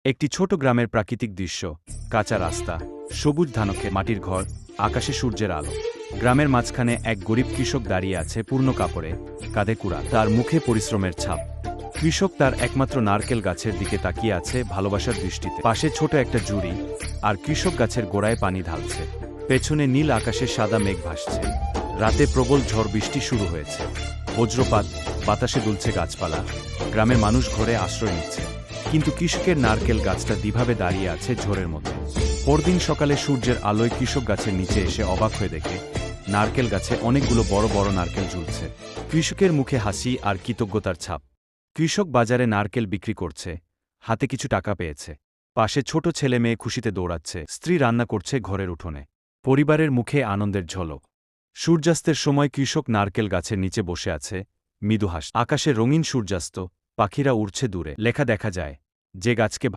একটি ছোট গ্রামের প্রাকৃতিক দৃশ্য, কাঁচা রাস্তা, সবুজ ধানক্ষেত, মাটির ঘর, আকাশে সূর্যের আলো। গ্রামের মাঝখানে এক গরিব কৃষক দাঁড়িয়ে আছে পূর্ণ কাপড়ে, কাঁধে কুড়াল, তার মুখে পরিশ্রমের ছাপ। কৃষক তার একমাত্র নারকেল গাছের দিকে তাকিয়ে আছে ভালোবাসার দৃষ্টিতে। পাশে ছোট একটা জুড়ি, আর কৃষক গাছের গোড়ায় পানি ঢালছে। পেছনে নীল আকাশে সাদা মেঘ ভাসছে। রাতে প্রবল ঝড় বৃষ্টি শুরু হয়েছে। বজ্রপাত, বাতাসে দুলছে গাছপালা। গ্রামের মানুষ ঘরে আশ্রয় নিচ্ছে, কিন্তু কৃষকের নারকেল গাছটা দিভাবে দাঁড়িয়ে আছে ঝড়ের মধ্যে। পরদিন সকালে সূর্যের আলোয় কৃষক গাছের নিচে এসে অবাক হয়ে দেখে নারকেল গাছে অনেকগুলো বড় বড় নারকেল ঝুলছে। কৃষকের মুখে হাসি আর কৃতজ্ঞতার ছাপ। কৃষক বাজারে নারকেল বিক্রি করছে, হাতে কিছু টাকা পেয়েছে। পাশে ছোট ছেলে মেয়ে খুশিতে দৌড়াচ্ছে, স্ত্রী রান্না করছে ঘরের উঠোনে। পরিবারের মুখে আনন্দের ঝলক। সূর্যাস্তের সময় কৃষক নারকেল গাছের নিচে বসে আছে, মৃদু হাসছে। আকাশে রঙিন সূর্যাস্ত, পাখিরা উড়ছে দূরে। লেখা দেখা যায়, যে গাছকে